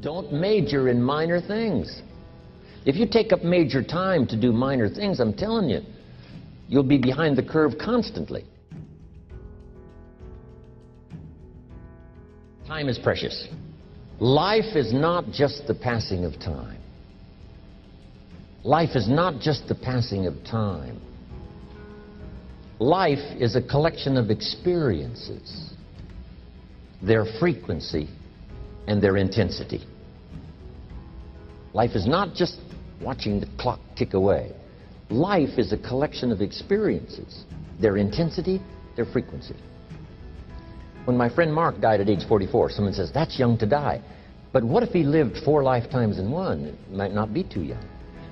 Don't major in minor things. If you take up major time to do minor things, I'm telling you, you'll be behind the curve constantly. Time is precious. Life is not just the passing of time. Life is not just the passing of time. Life is a collection of experiences, their frequency and their intensity. Life is not just watching the clock tick away. Life is a collection of experiences, their intensity, their frequency. When my friend Mark died at age 44, someone says, that's young to die. But what if he lived 4 lifetimes in one? It might not be too young.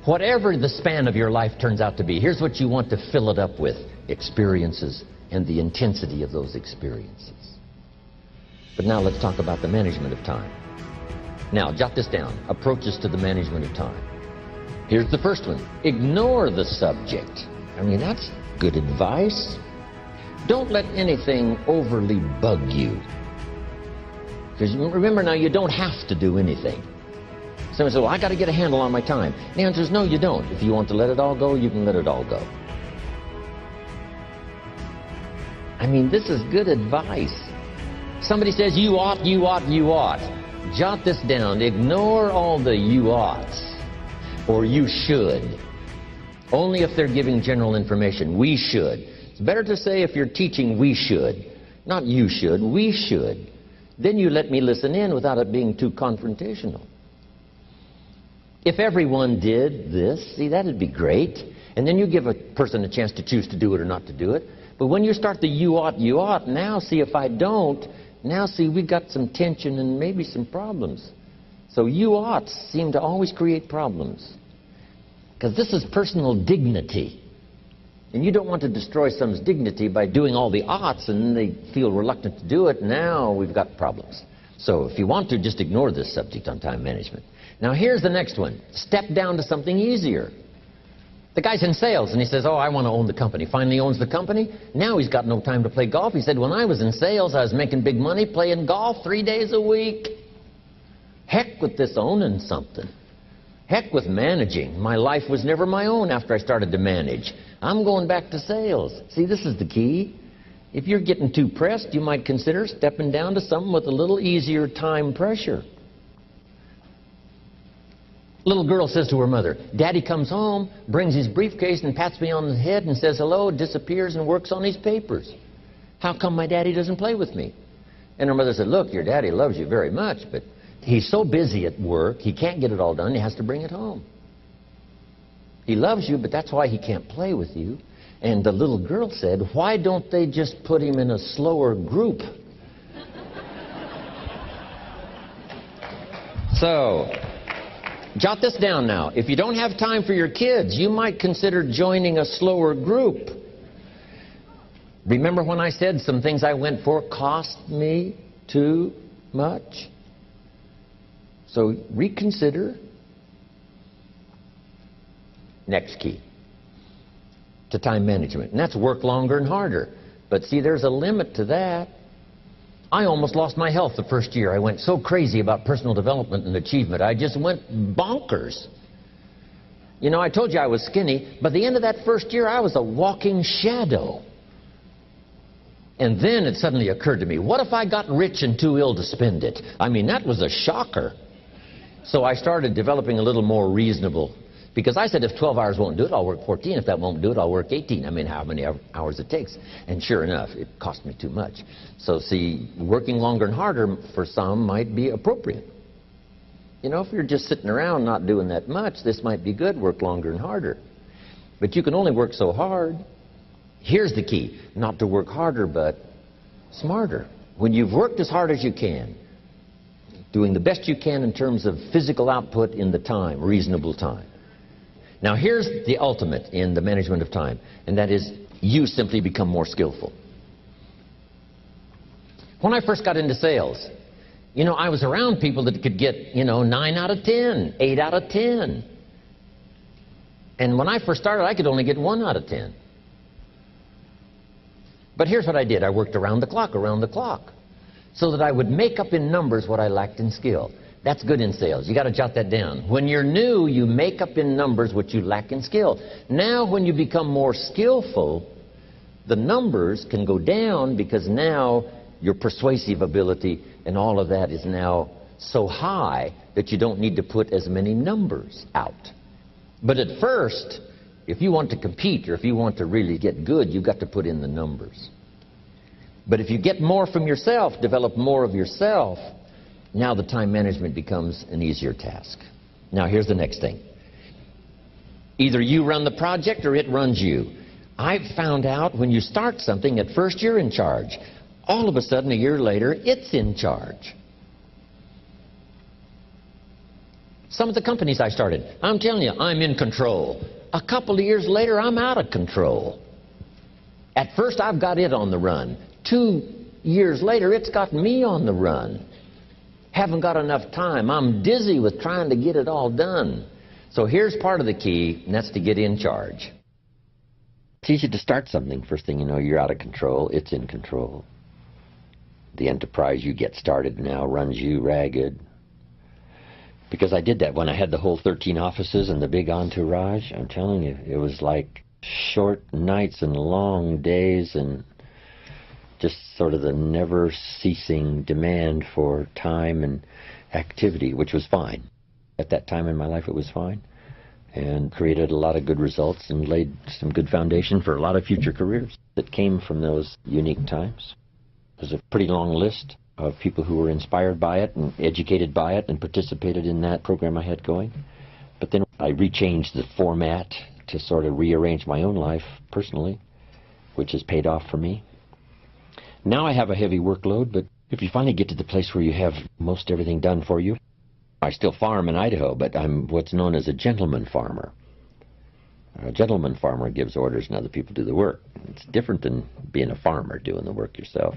Whatever the span of your life turns out to be, here's what you want to fill it up with: experiences and the intensity of those experiences. But now let's talk about the management of time. Now, jot this down: approaches to the management of time. Here's the first one: ignore the subject. I mean, that's good advice. Don't let anything overly bug you. Because remember now, you don't have to do anything. Someone says, well, I got to get a handle on my time. The answer is no, you don't. If you want to let it all go, you can let it all go. I mean, this is good advice. Somebody says, you ought, you ought, you ought. Jot this down. Ignore all the you oughts or you should. Only if they're giving general information. We should. It's better to say, if you're teaching, we should. Not you should, we should. Then you let me listen in without it being too confrontational. If everyone did this, see, that'd be great. And then you give a person a chance to choose to do it or not to do it. But when you start the you ought, now see, if I don't, now see, we've got some tension and maybe some problems. So you oughts seem to always create problems. Because this is personal dignity. And you don't want to destroy someone's dignity by doing all the oughts and then they feel reluctant to do it. Now we've got problems. So if you want to, just ignore this subject on time management. Now here's the next one. Step down to something easier. The guy's in sales and he says, oh, I want to own the company. Finally owns the company. Now he's got no time to play golf. He said, when I was in sales, I was making big money playing golf 3 days a week. Heck with this owning something. Heck with managing. My life was never my own after I started to manage. I'm going back to sales. See, this is the key. If you're getting too pressed, you might consider stepping down to something with a little easier time pressure. Little girl says to her mother, Daddy comes home, brings his briefcase and pats me on the head and says hello, disappears and works on his papers. How come my daddy doesn't play with me? And her mother said, look, your daddy loves you very much, but he's so busy at work, he can't get it all done, he has to bring it home. He loves you, but that's why he can't play with you. And the little girl said, why don't they just put him in a slower group? So, jot this down now. If you don't have time for your kids, you might consider joining a slower group. Remember when I said some things I went for cost me too much? So reconsider. Next key to time management, and that's work longer and harder. But see, there's a limit to that. I almost lost my health the first year. I went so crazy about personal development and achievement. I just went bonkers. You know, I told you I was skinny, but at the end of that first year, I was a walking shadow. And then it suddenly occurred to me, what if I got rich and too ill to spend it? I mean, that was a shocker. So I started developing a little more reasonable. Because I said, if 12 hours won't do it, I'll work 14. If that won't do it, I'll work 18. I mean, how many hours it takes. And sure enough, it cost me too much. So see, working longer and harder for some might be appropriate. You know, if you're just sitting around not doing that much, this might be good, work longer and harder. But you can only work so hard. Here's the key, not to work harder, but smarter. When you've worked as hard as you can, doing the best you can in terms of physical output in the time, reasonable time. Now here's the ultimate in the management of time, and that is you simply become more skillful. When I first got into sales, you know, I was around people that could get, 9 out of 10, 8 out of 10. And when I first started, I could only get 1 out of 10. But here's what I did. I worked around the clock, so that I would make up in numbers what I lacked in skill. That's good in sales. You got to jot that down. When you're new, you make up in numbers what you lack in skill. Now, when you become more skillful, the numbers can go down because now your persuasive ability and all of that is now so high that you don't need to put as many numbers out. But at first, if you want to compete or if you want to really get good, you've got to put in the numbers. But if you get more from yourself, develop more of yourself, now the time management becomes an easier task. Now here's the next thing. Either you run the project or it runs you. I've found out when you start something, at first you're in charge. All of a sudden, a year later, it's in charge. Some of the companies I started, I'm telling you, I'm in control. A couple of years later, I'm out of control. At first, I've got it on the run. 2 years later, it's got me on the run. Haven't got enough time. I'm dizzy with trying to get it all done. So here's part of the key, and that's to get in charge. It's easy to start something. First thing you know, you're out of control. It's in control. The enterprise you get started now runs you ragged. Because I did that when I had the whole 13 offices and the big entourage. I'm telling you, it was like short nights and long days and just sort of the never-ceasing demand for time and activity, which was fine. At that time in my life, it was fine, and created a lot of good results and laid some good foundation for a lot of future careers that came from those unique times. There's a pretty long list of people who were inspired by it and educated by it and participated in that program I had going. But then I rechanged the format to sort of rearrange my own life personally, which has paid off for me. Now I have a heavy workload, but if you finally get to the place where you have most everything done for you, I still farm in Idaho, but I'm what's known as a gentleman farmer. A gentleman farmer gives orders and other people do the work. It's different than being a farmer doing the work yourself.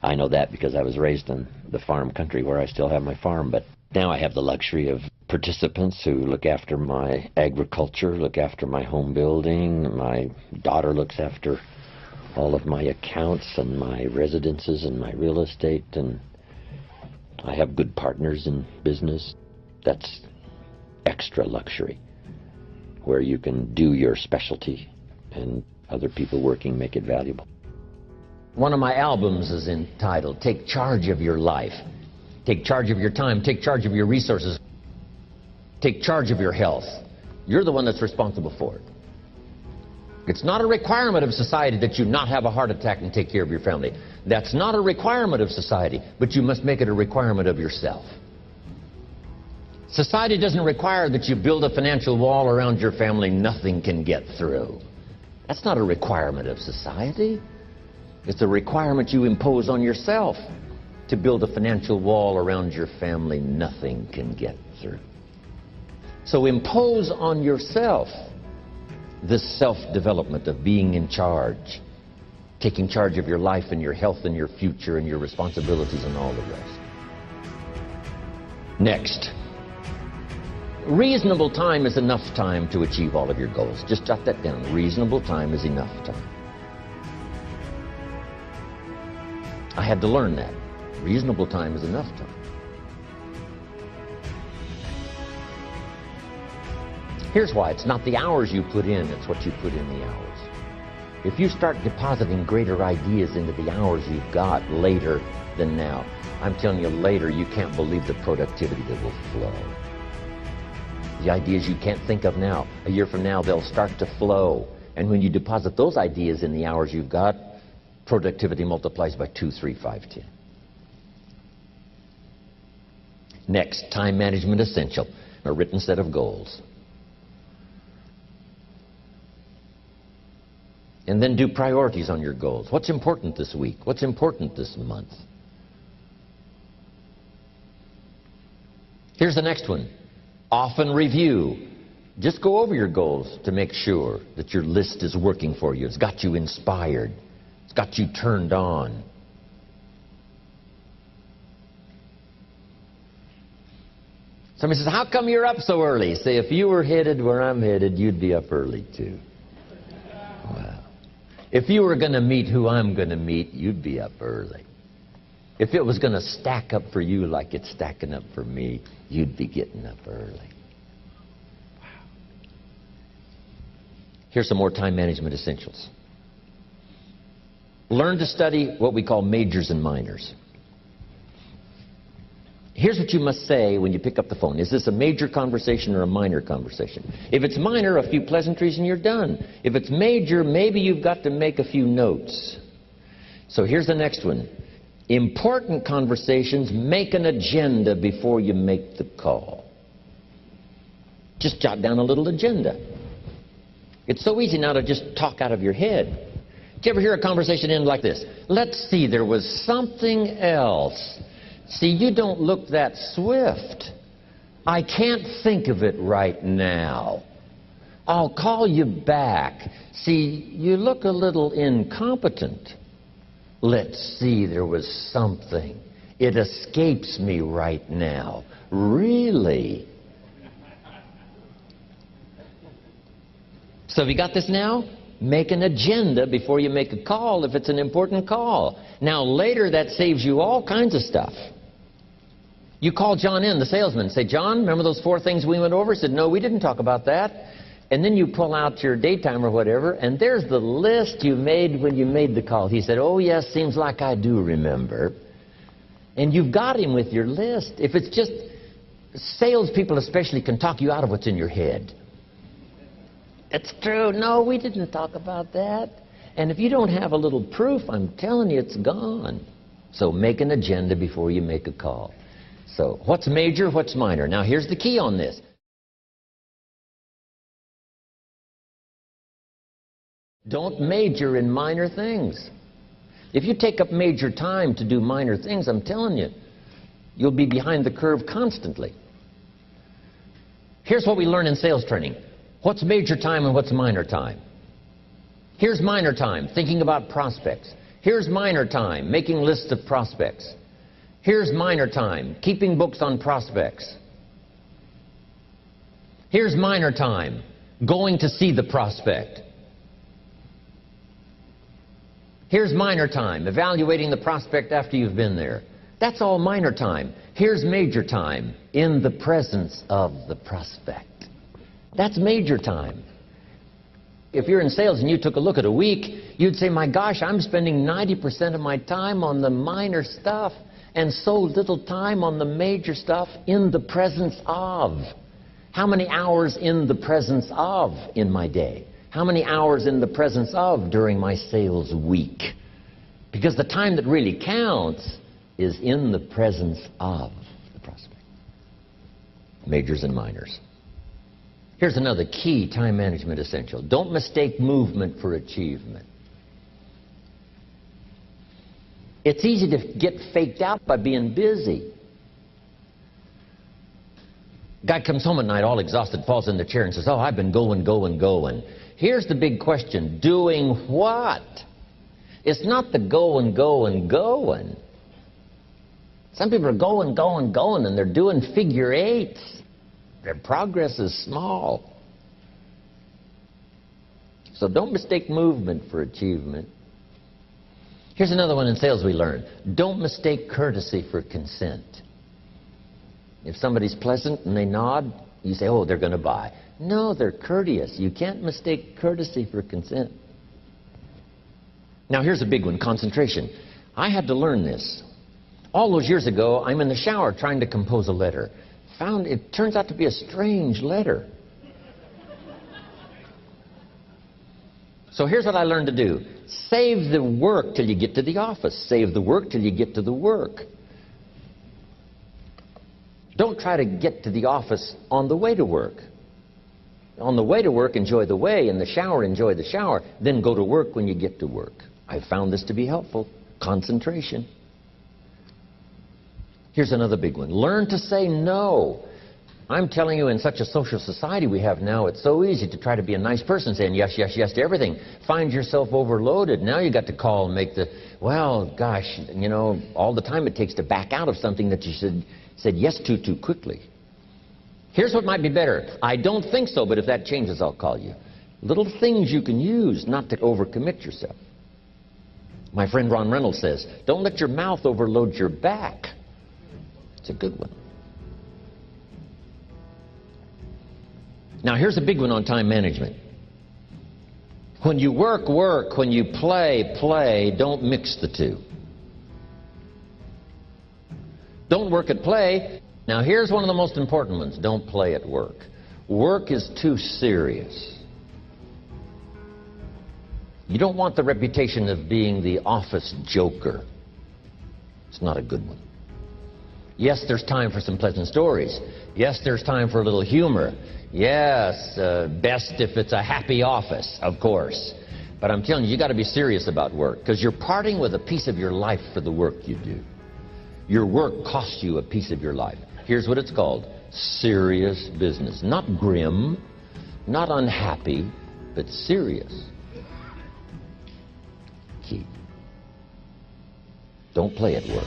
I know that because I was raised in the farm country where I still have my farm, but now I have the luxury of participants who look after my agriculture, look after my home building. My daughter looks after all of my accounts and my residences and my real estate, and I have good partners in business. That's extra luxury, where you can do your specialty and other people working make it valuable. One of my albums is entitled, Take Charge of Your Life. Take charge of your time, take charge of your resources, take charge of your health. You're the one that's responsible for it. It's not a requirement of society that you not have a heart attack and take care of your family. That's not a requirement of society, but you must make it a requirement of yourself. Society doesn't require that you build a financial wall around your family nothing can get through. That's not a requirement of society. It's a requirement you impose on yourself to build a financial wall around your family nothing can get through. So impose on yourself this self-development of being in charge, taking charge of your life and your health and your future and your responsibilities and all the rest. Next, reasonable time is enough time to achieve all of your goals. Just jot that down. Reasonable time is enough time. I had to learn that. Reasonable time is enough time. Here's why. It's not the hours you put in, it's what you put in the hours. If you start depositing greater ideas into the hours you've got later than now, I'm telling you, later you can't believe the productivity that will flow. The ideas you can't think of now, a year from now, they'll start to flow. And when you deposit those ideas in the hours you've got, productivity multiplies by 2, 3, 5, 10. Next, time management essential, a written set of goals. And then do priorities on your goals. What's important this week? What's important this month? Here's the next one. Often review. Just go over your goals to make sure that your list is working for you. It's got you inspired. It's got you turned on. Somebody says, how come you're up so early? Say, if you were headed where I'm headed, you'd be up early too. Wow. If you were going to meet who I'm going to meet, you'd be up early. If it was going to stack up for you like it's stacking up for me, you'd be getting up early. Wow. Here's some more time management essentials. Learn to study what we call majors and minors. Here's what you must say when you pick up the phone. Is this a major conversation or a minor conversation? If it's minor, a few pleasantries and you're done. If it's major, maybe you've got to make a few notes. So here's the next one. Important conversations, make an agenda before you make the call. Just jot down a little agenda. It's so easy now to just talk out of your head. Did you ever hear a conversation end like this? Let's see, there was something else. See, you don't look that swift. I can't think of it right now. I'll call you back. See, you look a little incompetent. Let's see, there was something. It escapes me right now. Really? So have you got this now? Make an agenda before you make a call if it's an important call. Now later that saves you all kinds of stuff. You call John in, the salesman, say, John, remember those 4 things we went over? He said, no, we didn't talk about that. And then you pull out your daytime or whatever, and there's the list you made when you made the call. He said, oh, yes, seems like I do remember. And you've got him with your list. If it's just, salespeople especially can talk you out of what's in your head. It's true. No, we didn't talk about that. And if you don't have a little proof, I'm telling you, it's gone. So make an agenda before you make a call. So what's major, what's minor? Now here's the key on this. Don't major in minor things. If you take up major time to do minor things, I'm telling you, you'll be behind the curve constantly. Here's what we learn in sales training. What's major time and what's minor time? Here's minor time, thinking about prospects. Here's minor time, making lists of prospects. Here's minor time, keeping books on prospects. Here's minor time, going to see the prospect. Here's minor time, evaluating the prospect after you've been there. That's all minor time. Here's major time, in the presence of the prospect. That's major time. If you're in sales and you took a look at a week, you'd say, my gosh, I'm spending 90% of my time on the minor stuff and so little time on the major stuff in the presence of. How many hours in the presence of in my day? How many hours in the presence of during my sales week? Because the time that really counts is in the presence of the prospect. Majors and minors. Here's another key time management essential. Don't mistake movement for achievement. It's easy to get faked out by being busy. Guy comes home at night all exhausted, falls in the chair and says, oh, I've been going. Here's the big question. Doing what? It's not the going. Some people are going, and they're doing figure eights. Their progress is small. So don't mistake movement for achievement. Here's another one in sales we learned. Don't mistake courtesy for consent. If somebody's pleasant and they nod, you say, oh, they're going to buy. No, they're courteous. You can't mistake courtesy for consent. Now here's a big one, concentration. I had to learn this. All those years ago, I'm in the shower trying to compose a letter. Found it turns out to be a strange letter. So here's what I learned to do. Save the work till you get to the office. Save the work till you get to the work. Don't try to get to the office on the way to work. On the way to work, enjoy the way. In the shower, enjoy the shower. Then go to work when you get to work. I found this to be helpful. Concentration. Here's another big one. Learn to say no. I'm telling you, in such a social society we have now, it's so easy to try to be a nice person, saying yes to everything. Find yourself overloaded. Now you got to call and make the, well, gosh, you know, all the time it takes to back out of something that you said yes to too quickly. Here's what might be better. I don't think so, but if that changes, I'll call you. Little things you can use not to overcommit yourself. My friend Ron Reynolds says, don't let your mouth overload your back. It's a good one. Now here's a big one on time management. When you work, work. When you play, play. Don't mix the two. Don't work at play. Now here's one of the most important ones. Don't play at work. Work is too serious. You don't want the reputation of being the office joker. It's not a good one. Yes, there's time for some pleasant stories. Yes, there's time for a little humor. Yes, best if it's a happy office, of course. But I'm telling you, you got to be serious about work, because you're parting with a piece of your life for the work you do. Your work costs you a piece of your life. Here's what it's called: serious business. Not grim, not unhappy, but serious. Key. Don't play at work.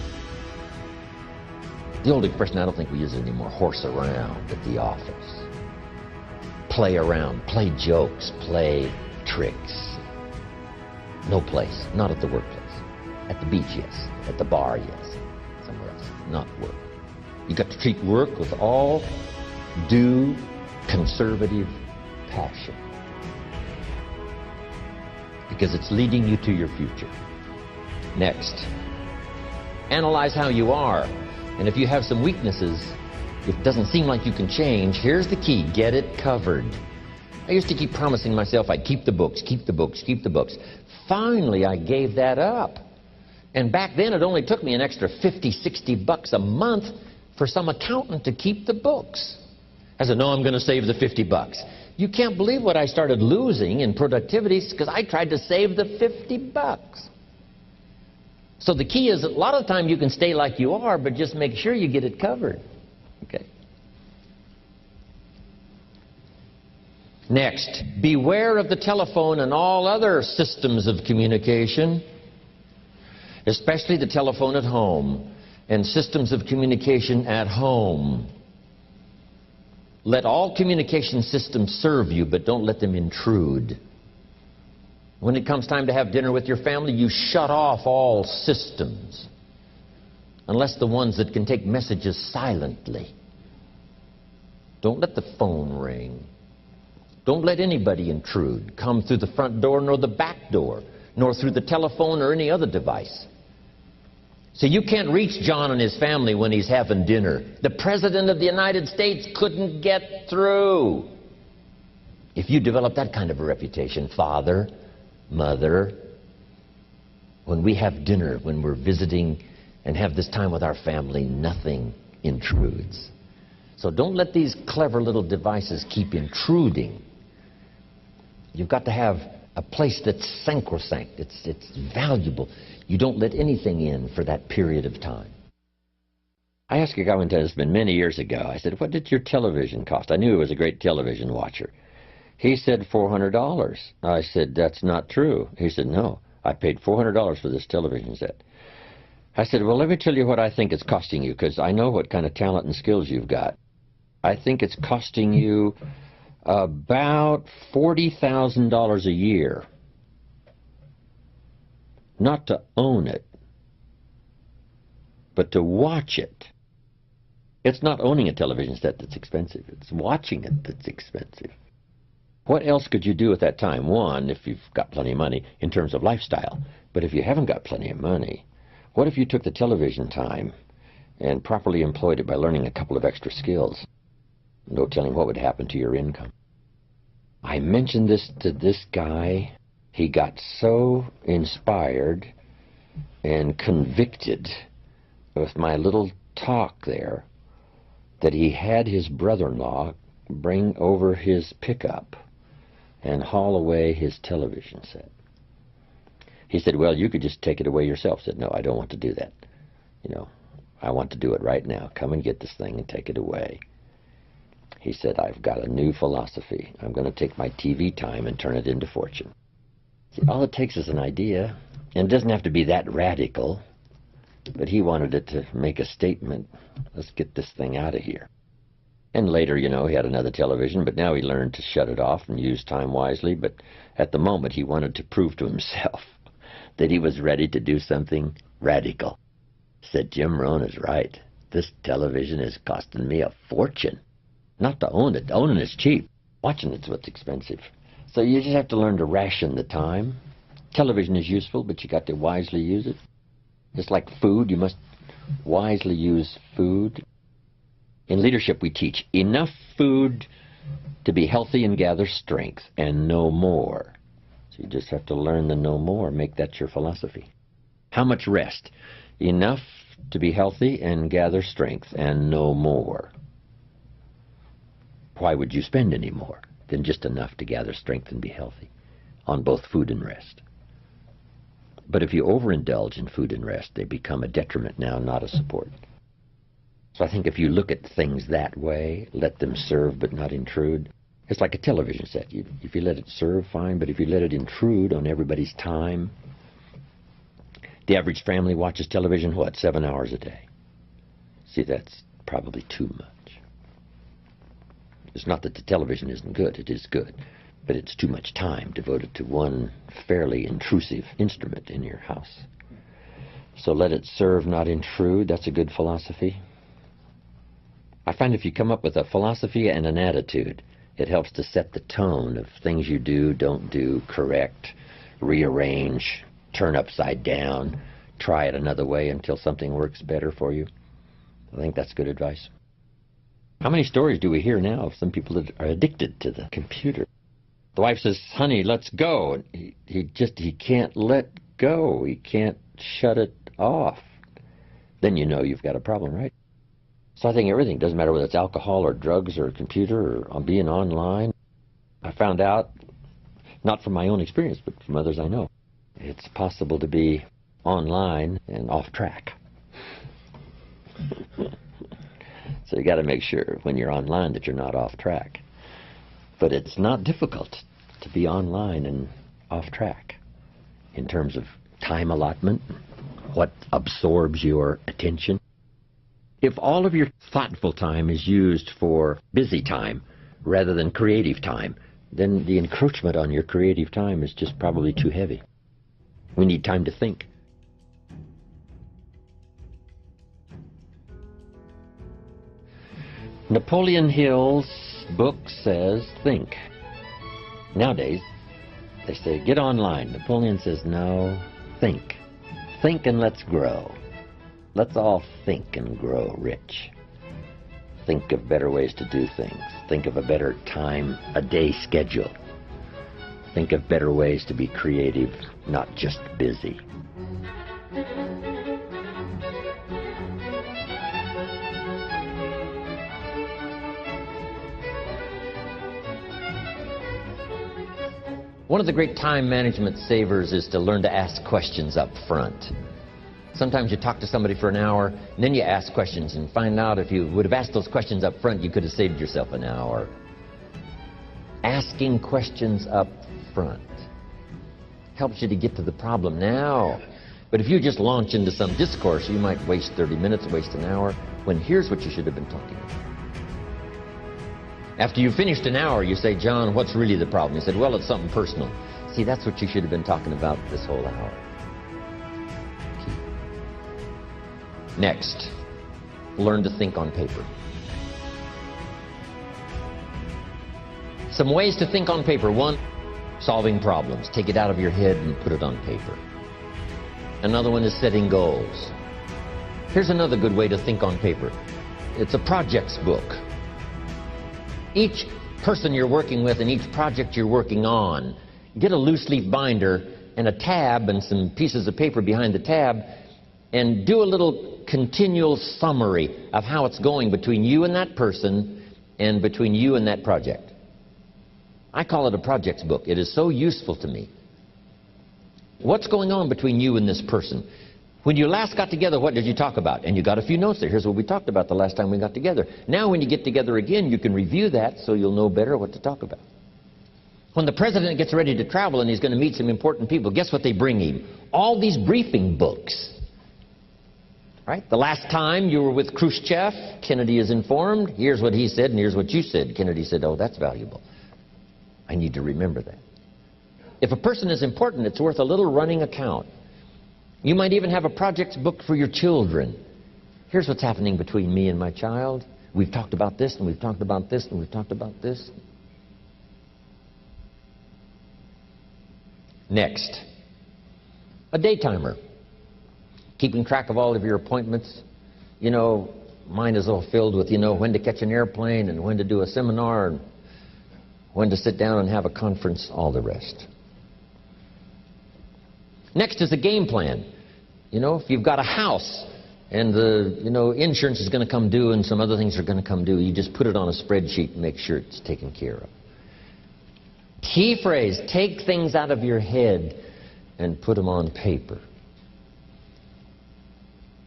The old expression, I don't think we use it anymore, horse around at the office. Play around, play jokes, play tricks. No place, not at the workplace. At the beach, yes. At the bar, yes. Somewhere else, not work. You got to treat work with all due conservative passion, because it's leading you to your future. Next, analyze how you are. And if you have some weaknesses, it doesn't seem like you can change, here's the key: get it covered. I used to keep promising myself I'd keep the books, keep the books, keep the books. Finally, I gave that up. And back then, it only took me an extra $50-60 a month for some accountant to keep the books. I said, no, I'm going to save the $50. You can't believe what I started losing in productivity because I tried to save the $50. So the key is, a lot of the time you can stay like you are, but just make sure you get it covered. Okay. Next, beware of the telephone and all other systems of communication, especially the telephone at home and systems of communication at home. Let all communication systems serve you, but don't let them intrude. When it comes time to have dinner with your family, you shut off all systems, unless the ones that can take messages silently. Don't let the phone ring. Don't let anybody intrude, come through the front door nor the back door, nor through the telephone or any other device. So you can't reach John and his family when he's having dinner. The President of the United States couldn't get through. If you develop that kind of a reputation, father, mother, when we have dinner, when we're visiting and have this time with our family, nothing intrudes. So don't let these clever little devices keep intruding. You've got to have a place that's sacrosanct, it's valuable. You don't let anything in for that period of time. I asked a guy one time, it's been many years ago, I said, what did your television cost? I knew he was a great television watcher. He said $400. I said, that's not true. He said, no, I paid $400 for this television set. I said, well, let me tell you what I think it's costing you, because I know what kind of talent and skills you've got. I think it's costing you about $40,000 a year. Not to own it, but to watch it. It's not owning a television set that's expensive. It's watching it that's expensive. What else could you do at that time? One, if you've got plenty of money in terms of lifestyle. But if you haven't got plenty of money, what if you took the television time and properly employed it by learning a couple of extra skills? No telling what would happen to your income. I mentioned this to this guy. He got so inspired and convicted with my little talk there that he had his brother-in-law bring over his pickup and haul away his television set. He said, well, you could just take it away yourself. I said, no, I don't want to do that. You know, I want to do it right now. Come and get this thing and take it away. He said, I've got a new philosophy. I'm going to take my TV time and turn it into fortune. See, all it takes is an idea, and it doesn't have to be that radical, but he wanted it to make a statement. Let's get this thing out of here. And later, you know, he had another television, but now he learned to shut it off and use time wisely. But at the moment, he wanted to prove to himself that he was ready to do something radical. Said, Jim Rohn is right. This television is costing me a fortune. Not to own it. Owning is cheap. Watching it's what's expensive. So you just have to learn to ration the time. Television is useful, but you got to wisely use it. Just like food, you must wisely use food. In leadership, we teach enough food to be healthy and gather strength, and no more. So you just have to learn the no more. Make that your philosophy. How much rest? Enough to be healthy and gather strength, and no more. Why would you spend any more than just enough to gather strength and be healthy on both food and rest? But if you overindulge in food and rest, they become a detriment now, not a support. So I think if you look at things that way, let them serve but not intrude. It's like a television set. If you let it serve, fine, but if you let it intrude on everybody's time. The average family watches television, 7 hours a day? See, that's probably too much. It's not that the television isn't good, it is good, but it's too much time devoted to one fairly intrusive instrument in your house. So let it serve, not intrude. That's a good philosophy. I find if you come up with a philosophy and an attitude, it helps to set the tone of things you do, don't do, correct, rearrange, turn upside down, try it another way until something works better for you. I think that's good advice. How many stories do we hear now of some people that are addicted to the computer? The wife says, honey, let's go. And he can't let go. He can't shut it off. Then you know you've got a problem, right? So I think everything, doesn't matter whether it's alcohol or drugs or computer or being online. I found out, not from my own experience, but from others I know, it's possible to be online and off track. So you got to make sure when you're online that you're not off track. But it's not difficult to be online and off track in terms of time allotment, what absorbs your attention. If all of your thoughtful time is used for busy time rather than creative time, then the encroachment on your creative time is just probably too heavy. We need time to think. Napoleon Hill's book says, think. Nowadays, they say, get online. Napoleon says, no, think. Think and let's grow. Let's all think and grow rich. Think of better ways to do things. Think of a better time, a day schedule. Think of better ways to be creative, not just busy. One of the great time management savers is to learn to ask questions up front. Sometimes you talk to somebody for an hour, and then you ask questions and find out if you would have asked those questions up front, you could have saved yourself an hour. Asking questions up front helps you to get to the problem now. But if you just launch into some discourse, you might waste 30 minutes, waste an hour, when here's what you should have been talking about. After you've finished an hour, you say, John, what's really the problem? He said, well, it's something personal. See, that's what you should have been talking about this whole hour. Next, learn to think on paper. Some ways to think on paper. One, solving problems. Take it out of your head and put it on paper. Another one is setting goals. Here's another good way to think on paper. It's a projects book. Each person you're working with and each project you're working on, get a loose leaf binder and a tab and some pieces of paper behind the tab and do a little continual summary of how it's going between you and that person and between you and that project. I call it a projects book. It is so useful to me. What's going on between you and this person? When you last got together, what did you talk about? And you got a few notes there. Here's what we talked about the last time we got together. Now when you get together again, you can review that so you'll know better what to talk about. When the president gets ready to travel and he's going to meet some important people, guess what they bring him? All these briefing books. Right? The last time you were with Khrushchev, Kennedy is informed. Here's what he said and here's what you said. Kennedy said, oh, that's valuable. I need to remember that. If a person is important, it's worth a little running account You might even have a projects book for your children. Here's what's happening between me and my child. We've talked about this, and we've talked about this, and we've talked about this. Next, a day timer. Keeping track of all of your appointments. You know, mine is all filled with, when to catch an airplane and when to do a seminar and when to sit down and have a conference, all the rest. Next is a game plan. If you've got a house and the, insurance is going to come due and some other things are going to come due, you just put it on a spreadsheet and make sure it's taken care of. Key phrase, take things out of your head and put them on paper.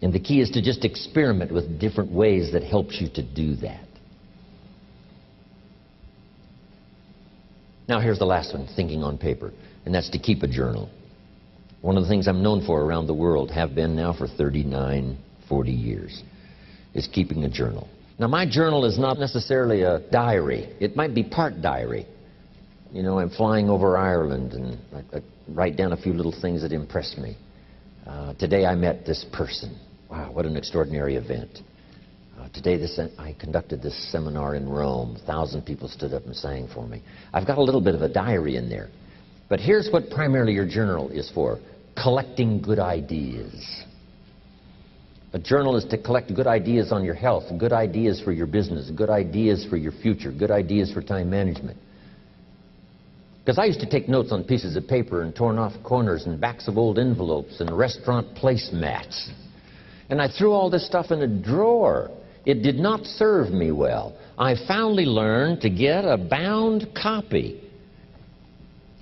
And the key is to just experiment with different ways that helps you to do that. Now here's the last one, thinking on paper, and that's to keep a journal. One of the things I'm known for around the world, have been now for 39, 40 years, is keeping a journal. Now my journal is not necessarily a diary. It might be part diary. I'm flying over Ireland and I write down a few little things that impress me. Today I met this person. Wow, what an extraordinary event. Today I conducted this seminar in Rome. 1,000 people stood up and sang for me. I've got a little bit of a diary in there. But here's what primarily your journal is for. Collecting good ideas. A journal is to collect good ideas on your health, good ideas for your business, good ideas for your future, good ideas for time management. Because I used to take notes on pieces of paper and torn off corners and backs of old envelopes and restaurant placemats. And I threw all this stuff in a drawer. It did not serve me well. I finally learned to get a bound copy,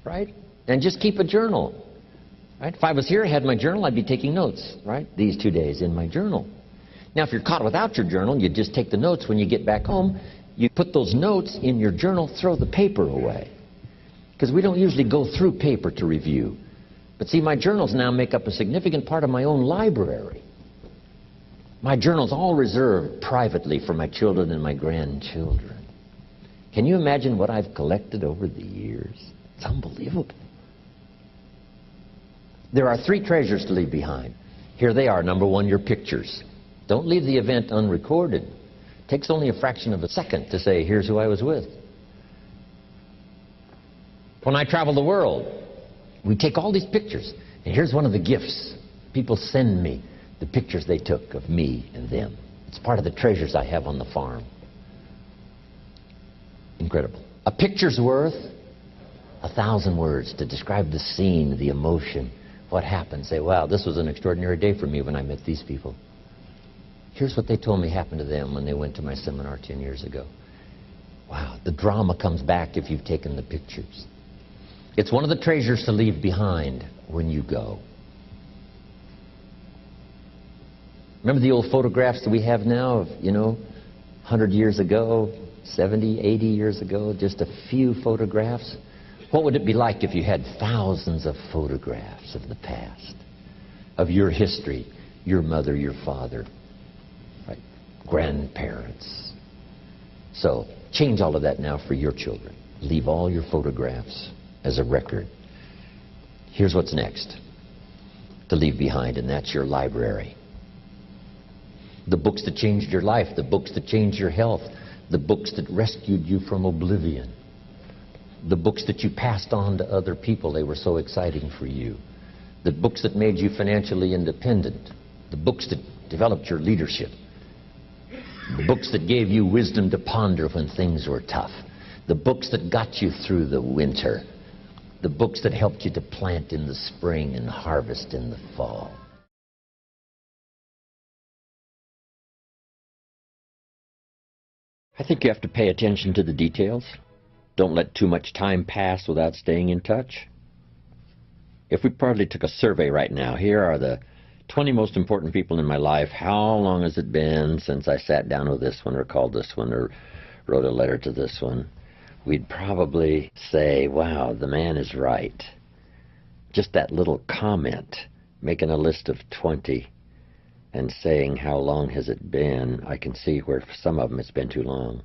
right? And just keep a journal, right? If I was here, I had my journal, I'd be taking notes, right? These 2 days in my journal. Now, if you're caught without your journal, you just take the notes when you get back home. You put those notes in your journal, throw the paper away. Because we don't usually go through paper to review. But see, my journals now make up a significant part of my own library. My journal's all reserved privately for my children and my grandchildren. Can you imagine what I've collected over the years? It's unbelievable. There are 3 treasures to leave behind. Here they are. Number 1, your pictures. Don't leave the event unrecorded. It takes only a fraction of a second to say, here's who I was with. When I travel the world, we take all these pictures. And here's one of the gifts. People send me the pictures they took of me and them. It's part of the treasures I have on the farm. Incredible. A picture's worth 1,000 words to describe the scene, the emotion, what happened. Say, wow, this was an extraordinary day for me when I met these people. Here's what they told me happened to them when they went to my seminar 10 years ago. Wow, the drama comes back if you've taken the pictures. It's one of the treasures to leave behind when you go. Remember the old photographs that we have now of, 100 years ago, 70, 80 years ago, just a few photographs? What would it be like if you had thousands of photographs of the past, of your history, your mother, your father, right? Grandparents? So change all of that now for your children. Leave all your photographs as a record. Here's what's next to leave behind, and that's your library. The books that changed your life, the books that changed your health, the books that rescued you from oblivion, the books that you passed on to other people, they were so exciting for you, the books that made you financially independent, the books that developed your leadership, the books that gave you wisdom to ponder when things were tough, the books that got you through the winter, the books that helped you to plant in the spring and harvest in the fall. I think you have to pay attention to the details. Don't let too much time pass without staying in touch. If we probably took a survey right now, here are the 20 most important people in my life. How long has it been since I sat down with this one or called this one or wrote a letter to this one? We'd probably say, wow, the man is right. Just that little comment, making a list of 20 and saying how long has it been, I can see where for some of them it's been too long.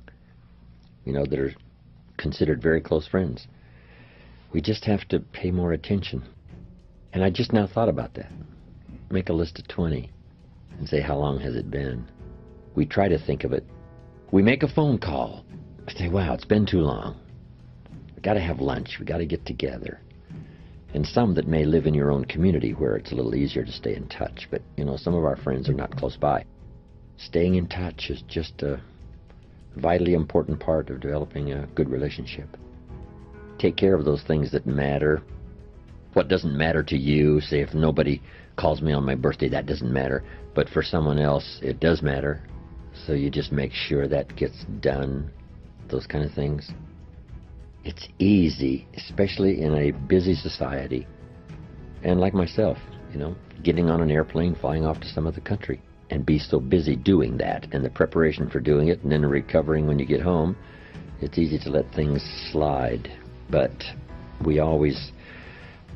That are considered very close friends. We just have to pay more attention. And I just now thought about that. Make a list of 20 and say, how long has it been? We try to think of it. We make a phone call. I say, wow, it's been too long. We got to have lunch. We got to get together. And some that may live in your own community where it's a little easier to stay in touch. But, some of our friends are not close by. Staying in touch is just a vitally important part of developing a good relationship. Take care of those things that matter. What doesn't matter to you, say if nobody calls me on my birthday, that doesn't matter. But for someone else, it does matter. So you just make sure that gets done, those kind of things. It's easy, especially in a busy society. And like myself, getting on an airplane, flying off to some other country, and be so busy doing that, and the preparation for doing it, and then recovering when you get home, it's easy to let things slide. But we always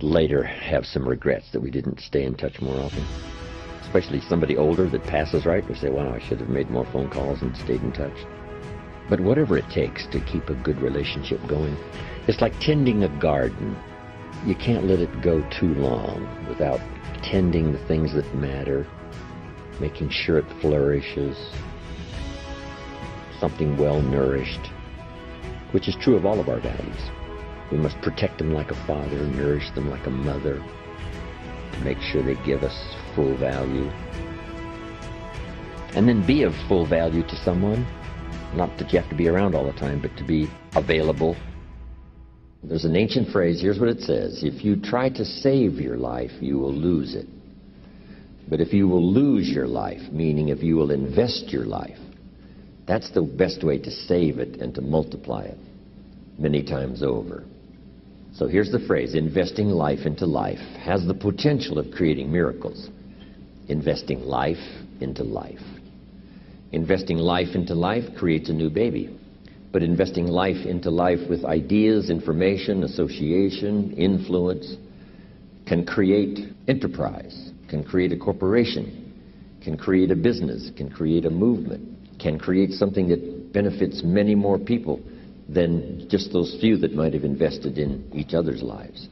later have some regrets that we didn't stay in touch more often. Especially somebody older that passes, right? We say, wow, I should have made more phone calls and stayed in touch. But whatever it takes to keep a good relationship going, it's like tending a garden. You can't let it go too long without tending the things that matter, making sure it flourishes, something well-nourished, which is true of all of our values. We must protect them like a father, nourish them like a mother, to make sure they give us full value. And then be of full value to someone. Not that you have to be around all the time, but to be available. There's an ancient phrase, here's what it says: if you try to save your life, you will lose it. But if you will lose your life, meaning if you will invest your life, that's the best way to save it and to multiply it many times over. So here's the phrase: investing life into life has the potential of creating miracles. Investing life into life. Investing life into life creates a new baby. But investing life into life with ideas, information, association, influence can create enterprise, can create a corporation, can create a business, can create a movement, can create something that benefits many more people than just those few that might have invested in each other's lives.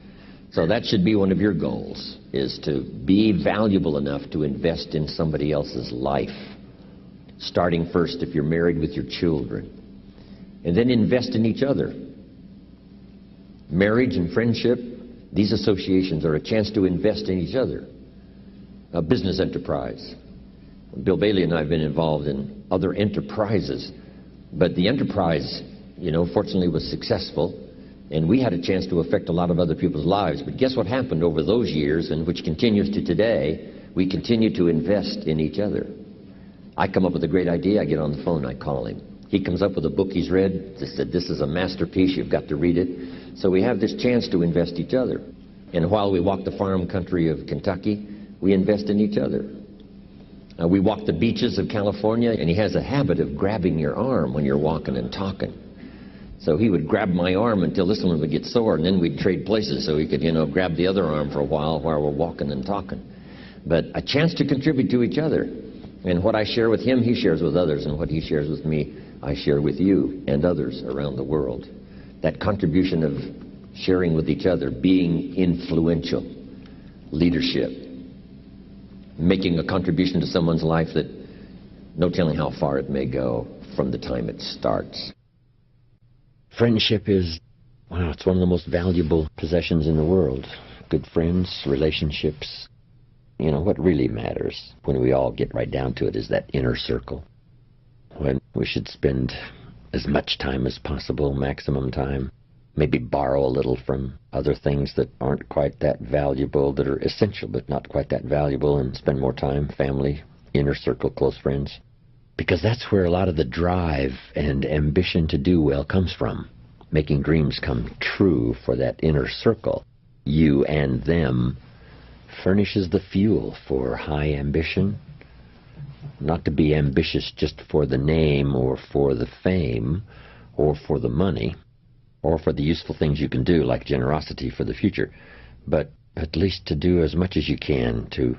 So that should be one of your goals, is to be valuable enough to invest in somebody else's life. Starting first if you're married with your children. And then invest in each other. Marriage and friendship, these associations are a chance to invest in each other. A business enterprise. Bill Bailey and I have been involved in other enterprises. But the enterprise, fortunately was successful. And we had a chance to affect a lot of other people's lives. But guess what happened over those years, and which continues to today? We continue to invest in each other. I come up with a great idea, I get on the phone, I call him. He comes up with a book he's read, just said, this is a masterpiece, you've got to read it. So we have this chance to invest each other. And while we walk the farm country of Kentucky, we invest in each other. We walk the beaches of California, and he has a habit of grabbing your arm when you're walking and talking. So he would grab my arm until this one would get sore, and then we'd trade places so he could, grab the other arm for a while we're walking and talking. But a chance to contribute to each other. And what I share with him, he shares with others. And what he shares with me, I share with you and others around the world. That contribution of sharing with each other, being influential, leadership, making a contribution to someone's life that no telling how far it may go from the time it starts. Friendship is, it's one of the most valuable possessions in the world. Good friends, relationships. What really matters when we all get right down to it is that inner circle. When we should spend as much time as possible, maximum time, maybe borrow a little from other things that aren't quite that valuable, that are essential but not quite that valuable, and spend more time, family, inner circle, close friends. Because that's where a lot of the drive and ambition to do well comes from. Making dreams come true for that inner circle. You and them furnishes the fuel for high ambition. Not to be ambitious just for the name or for the fame or for the money or for the useful things you can do like generosity for the future, but at least to do as much as you can to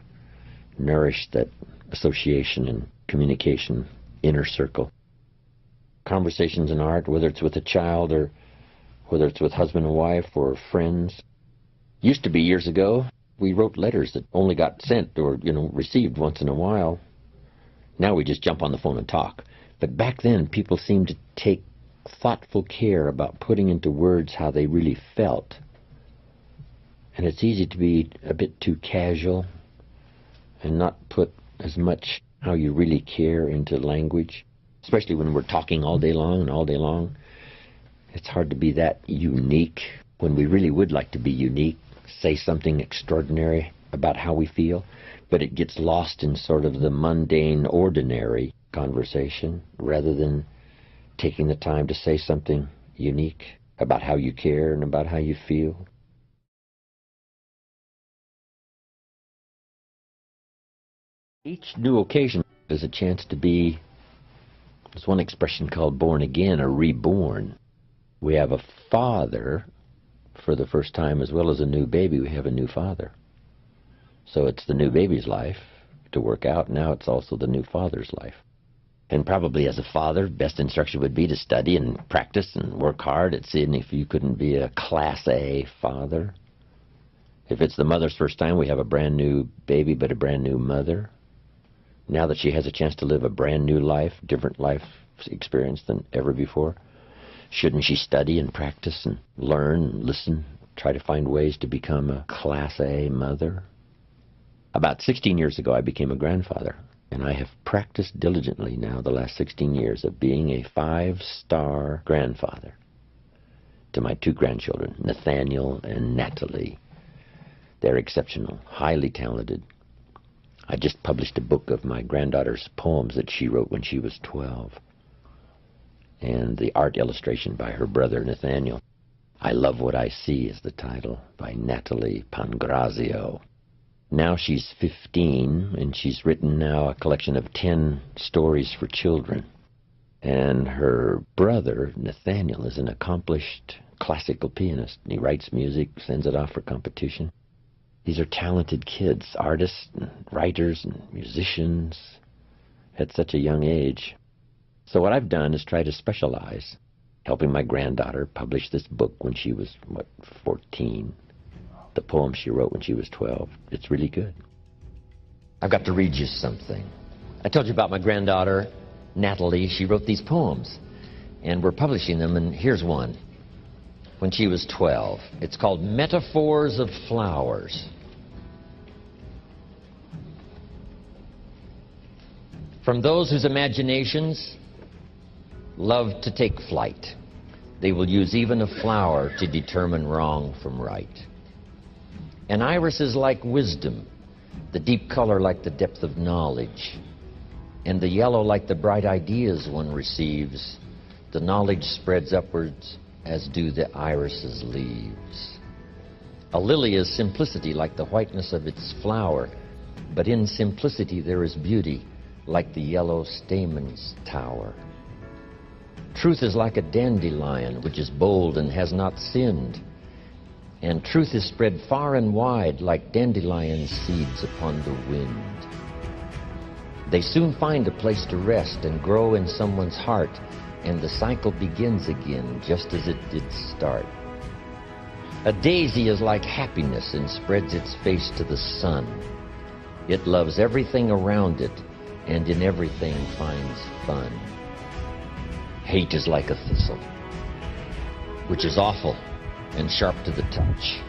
nourish that association and communication, inner circle. Conversations in art, whether it's with a child or whether it's with husband and wife or friends. Used to be years ago, We wrote letters that only got sent or, received once in a while. Now we just jump on the phone and talk. But back then, people seemed to take thoughtful care about putting into words how they really felt. And it's easy to be a bit too casual and not put as much how you really care into language, especially when we're talking all day long and all day long. It's hard to be that unique when we really would like to be unique, say something extraordinary about how we feel, but it gets lost in sort of the mundane, ordinary conversation rather than taking the time to say something unique about how you care and about how you feel. Each new occasion is a chance to be, there's one expression called born again or reborn. We have a father for the first time, as well as a new baby. We have a new father. So it's the new baby's life to work out. Now it's also the new father's life. And probably as a father, best instruction would be to study and practice and work hard at seeing if you couldn't be a Class A father. If it's the mother's first time, we have a brand new baby but a brand new mother. Now that she has a chance to live a brand new life, different life experience than ever before, shouldn't she study and practice and learn and listen, try to find ways to become a Class A mother? About 16 years ago, I became a grandfather, and I have practiced diligently now the last 16 years of being a 5-star grandfather to my 2 grandchildren, Nathaniel and Natalie. They're exceptional, highly talented. I just published a book of my granddaughter's poems that she wrote when she was 12, and the art illustration by her brother Nathaniel. I Love What I See is the title, by Natalie Pangrazio. Now she's 15, and she's written now a collection of 10 stories for children. And her brother Nathaniel is an accomplished classical pianist. He writes music, sends it off for competition. These are talented kids, artists and writers and musicians at such a young age. So what I've done is try to specialize, helping my granddaughter publish this book when she was, 14. The poem she wrote when she was 12. It's really good. I've got to read you something. I told you about my granddaughter, Natalie. She wrote these poems, and we're publishing them, and here's one. When she was 12. It's called Metaphors of Flowers. From those whose imaginations love to take flight, they will use even a flower to determine wrong from right. An iris is like wisdom, the deep color like the depth of knowledge, and the yellow like the bright ideas one receives. The knowledge spreads upwards, as do the iris's leaves. A lily is simplicity like the whiteness of its flower, but in simplicity there is beauty like the yellow stamen's tower. Truth is like a dandelion, which is bold and has not sinned, and truth is spread far and wide like dandelion seeds upon the wind. They soon find a place to rest and grow in someone's heart, and the cycle begins again just as it did start. A daisy is like happiness and spreads its face to the sun. It loves everything around it, and in everything finds fun. Hate is like a thistle, which is awful and sharp to the touch.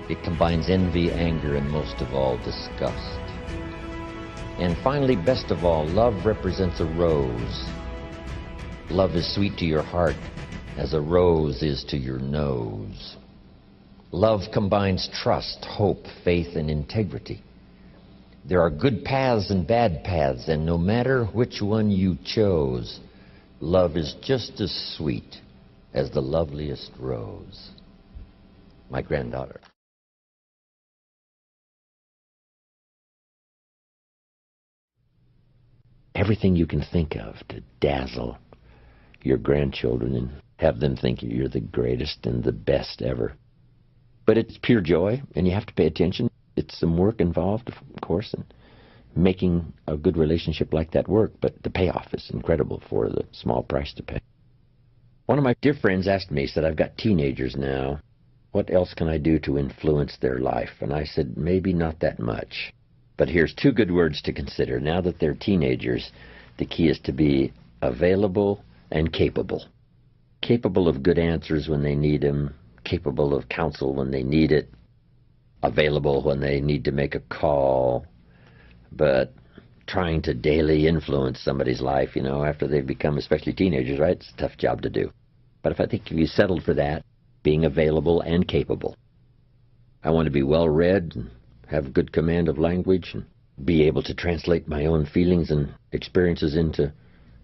It combines envy, anger, and most of all, disgust. And finally, best of all, love represents a rose. Love is sweet to your heart as a rose is to your nose. Love combines trust, hope, faith, and integrity. There are good paths and bad paths, and no matter which one you chose, love is just as sweet as the loveliest rose. My granddaughter. Everything you can think of to dazzle your grandchildren and have them think you're the greatest and the best ever. But it's pure joy, and you have to pay attention. It's some work involved, of course, and making a good relationship like that work, but the payoff is incredible for the small price to pay. One of my dear friends asked me, said, I've got teenagers now, What else can I do to influence their life? And I said, maybe not that much. But here's two good words to consider. Now that they're teenagers, the key is to be available and capable. Capable of good answers when they need them, capable of counsel when they need it, available when they need to make a call, but trying to daily influence somebody's life, after they've become, especially teenagers, right? It's a tough job to do. But if you settled for that, being available and capable. I want to be well-read and have good command of language and be able to translate my own feelings and experiences into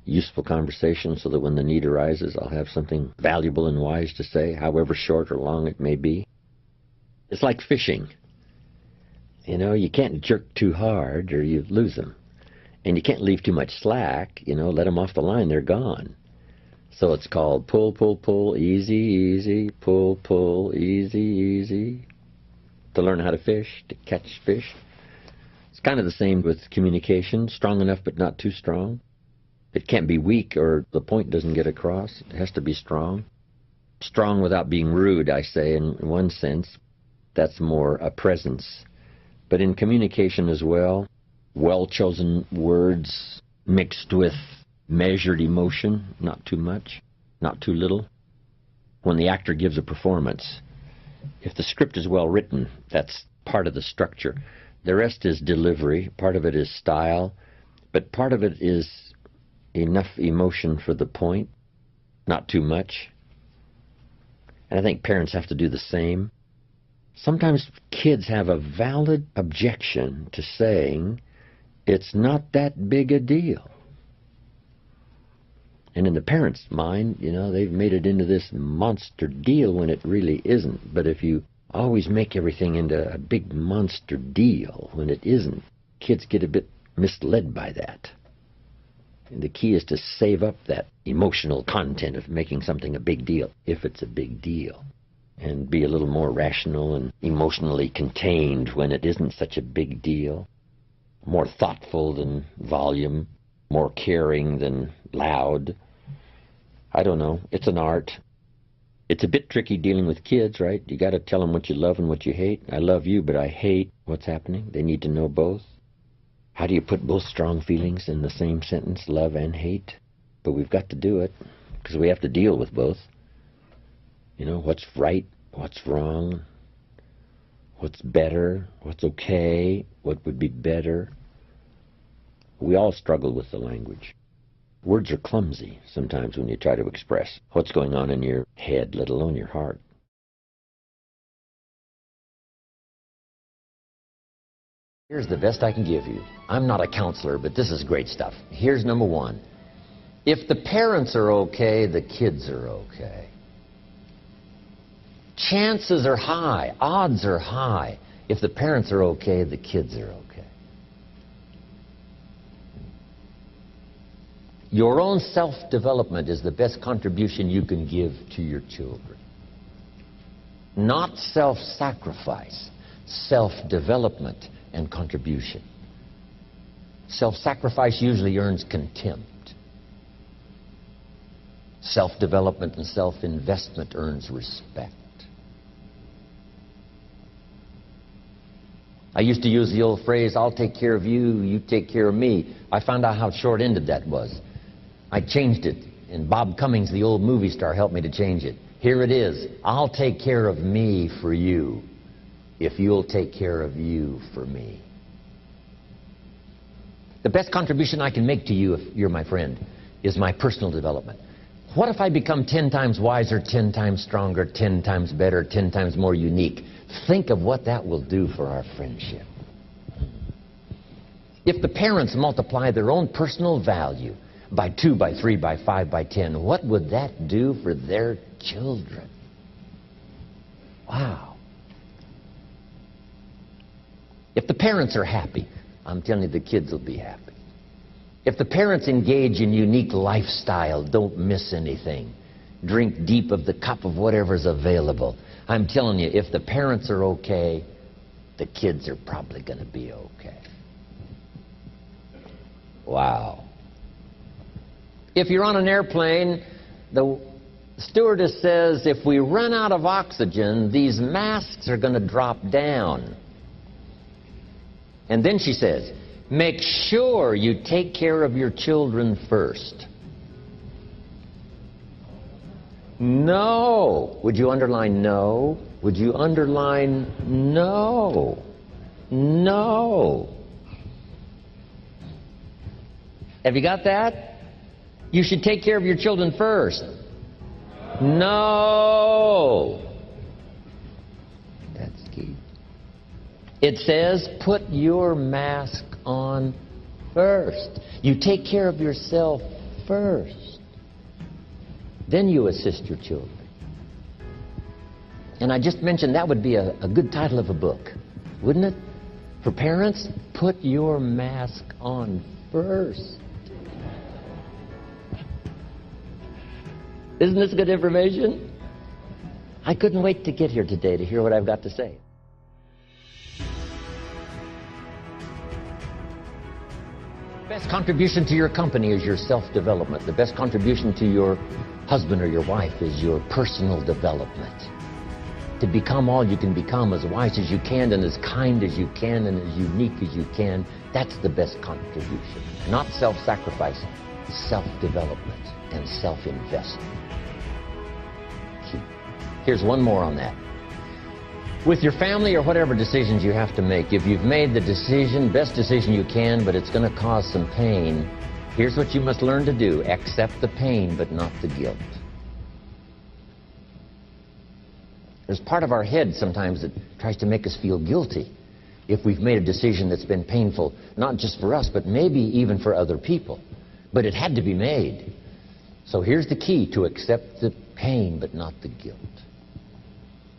useful conversation so that when the need arises, I'll have something valuable and wise to say, however short or long it may be. It's like fishing. You can't jerk too hard or you lose them. And you can't leave too much slack, let them off the line, they're gone. So it's called pull, pull, pull, easy, easy, pull, pull, easy, easy. To learn how to fish, to catch fish. It's kind of the same with communication, strong enough but not too strong. It can't be weak or the point doesn't get across. It has to be strong. Strong without being rude, I say, in one sense. That's more a presence. But in communication as well-chosen words mixed with measured emotion, not too much, not too little. When the actor gives a performance, if the script is well written, that's part of the structure. The rest is delivery, part of it is style, but part of it is enough emotion for the point, not too much. And I think parents have to do the same. Sometimes kids have a valid objection to saying it's not that big a deal. And in the parent's mind, they've made it into this monster deal when it really isn't. But if you always make everything into a big monster deal when it isn't, kids get a bit misled by that. And the key is to save up that emotional content of making something a big deal, if it's a big deal, and be a little more rational and emotionally contained when it isn't such a big deal, more thoughtful than volume, more caring than loud. I don't know. It's an art. It's a bit tricky dealing with kids, right? You got to tell them what you love and what you hate. I love you, but I hate what's happening. They need to know both. How do you put both strong feelings in the same sentence, love and hate? But we've got to do it because we have to deal with both. What's right, what's wrong, what's better, what's okay, what would be better. We all struggle with the language. Words are clumsy sometimes when you try to express what's going on in your head, let alone your heart. Here's the best I can give you. I'm not a counselor, but this is great stuff. Here's number one. If the parents are okay, the kids are okay. Chances are high, odds are high. If the parents are okay, the kids are okay. Your own self-development is the best contribution you can give to your children. Not self-sacrifice, self-development and contribution. Self-sacrifice usually earns contempt. Self-development and self-investment earns respect. I used to use the old phrase, I'll take care of you, you take care of me. I found out how short-ended that was. I changed it, and Bob Cummings, the old movie star, helped me to change it. Here it is, I'll take care of me for you, if you'll take care of you for me. The best contribution I can make to you, if you're my friend, is my personal development. What if I become 10 times wiser, 10 times stronger, 10 times better, 10 times more unique? Think of what that will do for our friendship. If the parents multiply their own personal value by 2, by 3, by 5, by 10, what would that do for their children? Wow. If the parents are happy, I'm telling you the kids will be happy. If the parents engage in unique lifestyle, don't miss anything. Drink deep of the cup of whatever's available. I'm telling you, if the parents are okay, the kids are probably going to be okay. Wow. If you're on an airplane, the The stewardess says, if we run out of oxygen, these masks are going to drop down. And then she says, make sure you take care of your children first. No. Would you underline no? Would you underline no? No. Have you got that? You should take care of your children first. No. That's key. It says, put your mask on first. You take care of yourself first. Then you assist your children. And I just mentioned that would be a good title of a book, wouldn't it? For parents, put your mask on first. Isn't this good information? I couldn't wait to get here today to hear what I've got to say. The best contribution to your company is your self-development. The best contribution to your husband or your wife is your personal development. To become all you can become, as wise as you can, and as kind as you can, and as unique as you can, that's the best contribution. Not self-sacrifice, self-development and self-investment. Here's one more on that. With your family or whatever decisions you have to make, if you've made the decision, best decision you can, but it's going to cause some pain, here's what you must learn to do. Accept the pain, but not the guilt. There's part of our head sometimes that tries to make us feel guilty if we've made a decision that's been painful, not just for us, but maybe even for other people. But it had to be made. So here's the key: to accept the pain, but not the guilt.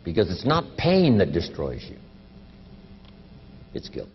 Because it's not pain that destroys you. It's guilt.